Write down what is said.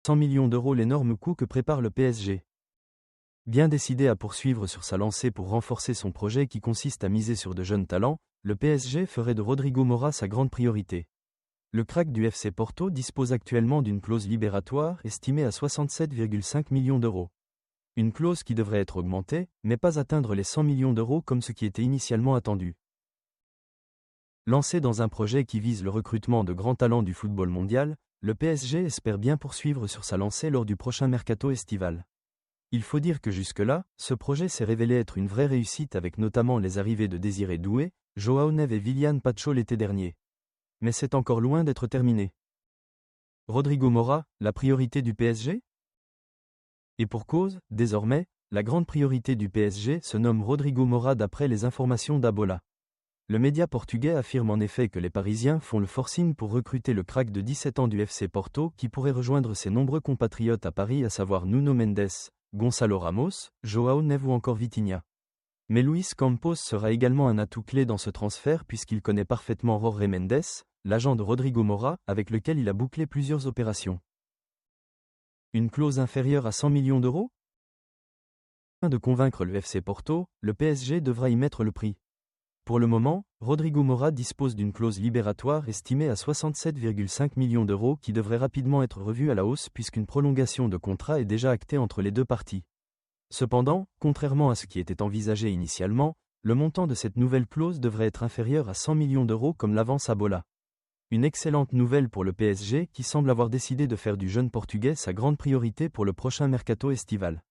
100 millions d'euros l'énorme coup que prépare le PSG. Bien décidé à poursuivre sur sa lancée pour renforcer son projet qui consiste à miser sur de jeunes talents, le PSG ferait de Rodrigo Mora sa grande priorité. Le crack du FC Porto dispose actuellement d'une clause libératoire estimée à 67,5 millions d'euros. Une clause qui devrait être augmentée, mais pas atteindre les 100 millions d'euros comme ce qui était initialement attendu. Lancé dans un projet qui vise le recrutement de grands talents du football mondial, le PSG espère bien poursuivre sur sa lancée lors du prochain mercato estival. Il faut dire que jusque-là, ce projet s'est révélé être une vraie réussite avec notamment les arrivées de Désiré Doué, João Neves et Willian Pacho l'été dernier. Mais c'est encore loin d'être terminé. Rodrigo Mora, la priorité du PSG ? Et pour cause, désormais, la grande priorité du PSG se nomme Rodrigo Mora d'après les informations d'Abola. Le média portugais affirme en effet que les Parisiens font le forcing pour recruter le crack de 17 ans du FC Porto qui pourrait rejoindre ses nombreux compatriotes à Paris à savoir Nuno Mendes, Gonçalo Ramos, João Neves ou encore Vitinha. Mais Luis Campos sera également un atout clé dans ce transfert puisqu'il connaît parfaitement Jorge Mendes, l'agent de Rodrigo Mora, avec lequel il a bouclé plusieurs opérations. Une clause inférieure à 100 millions d'euros ? Afin de convaincre le FC Porto, le PSG devra y mettre le prix. Pour le moment, Rodrigo Mora dispose d'une clause libératoire estimée à 67,5 millions d'euros qui devrait rapidement être revue à la hausse puisqu'une prolongation de contrat est déjà actée entre les deux parties. Cependant, contrairement à ce qui était envisagé initialement, le montant de cette nouvelle clause devrait être inférieur à 100 millions d'euros comme l'avance Abola. Une excellente nouvelle pour le PSG qui semble avoir décidé de faire du jeune Portugais sa grande priorité pour le prochain mercato estival.